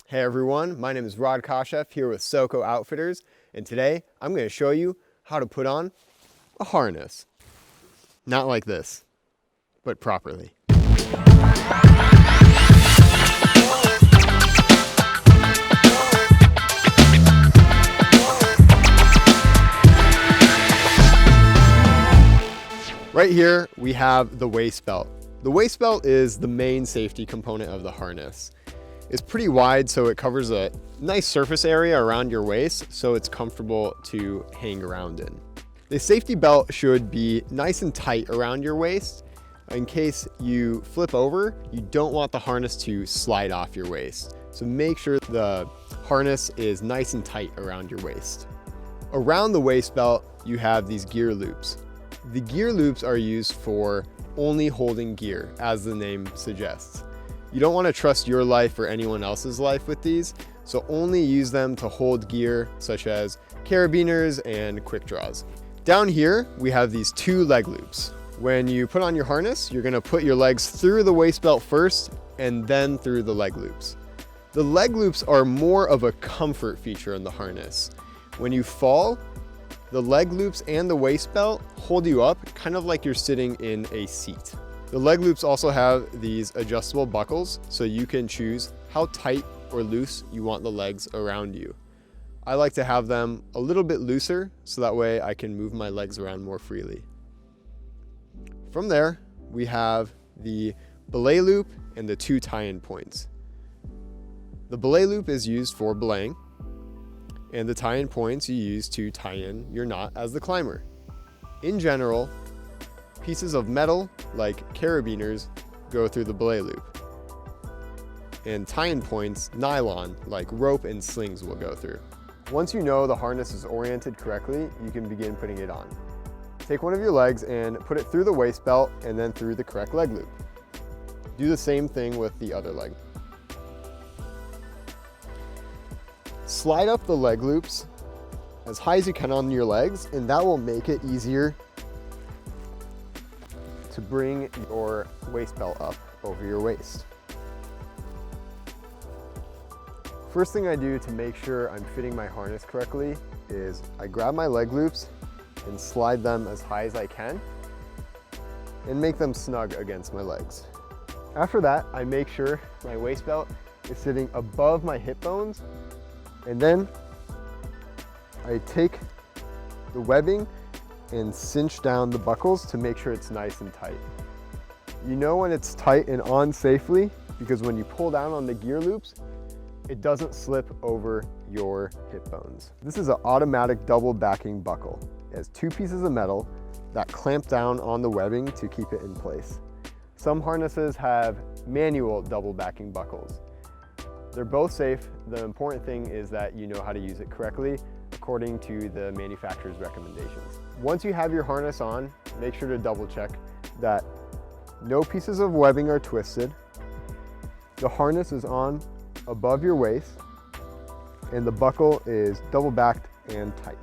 Hey everyone, my name is Raud Kaushef here with SOKO Outfitters, and today I'm going to show you how to put on a harness. Not like this, but properly. Right here we have the waist belt. The waist belt is the main safety component of the harness. It's pretty wide, so it covers a nice surface area around your waist, so it's comfortable to hang around in. The safety belt should be nice and tight around your waist. In case you flip over, you don't want the harness to slide off your waist. So make sure the harness is nice and tight around your waist. Around the waist belt, you have these gear loops. The gear loops are used for only holding gear, as the name suggests. You don't want to trust your life or anyone else's life with these, so only use them to hold gear such as carabiners and quick draws. Down here, we have these two leg loops. When you put on your harness, you're going to put your legs through the waist belt first and then through the leg loops. The leg loops are more of a comfort feature in the harness. When you fall, the leg loops and the waist belt hold you up kind of like you're sitting in a seat. The leg loops also have these adjustable buckles, so you can choose how tight or loose you want the legs around you. I like to have them a little bit looser, so that way I can move my legs around more freely. From there, we have the belay loop and the two tie-in points. The belay loop is used for belaying, and the tie-in points you use to tie in your knot as the climber. In general, pieces of metal, like carabiners, go through the belay loop. And tie-in points, nylon, like rope and slings, will go through. Once you know the harness is oriented correctly, you can begin putting it on. Take one of your legs and put it through the waist belt and then through the correct leg loop. Do the same thing with the other leg. Slide up the leg loops as high as you can on your legs, and that will make it easier to bring your waist belt up over your waist. First thing I do to make sure I'm fitting my harness correctly is I grab my leg loops and slide them as high as I can and make them snug against my legs. After that, I make sure my waist belt is sitting above my hip bones, and then I take the webbing and cinch down the buckles to make sure it's nice and tight. You know when it's tight and on safely because when you pull down on the gear loops, it doesn't slip over your hip bones. This is an automatic double backing buckle. It has two pieces of metal that clamp down on the webbing to keep it in place. Some harnesses have manual double backing buckles. They're both safe. The important thing is that you know how to use it correctly according to the manufacturer's recommendations. Once you have your harness on, make sure to double check that no pieces of webbing are twisted, the harness is on above your waist, and the buckle is double backed and tight.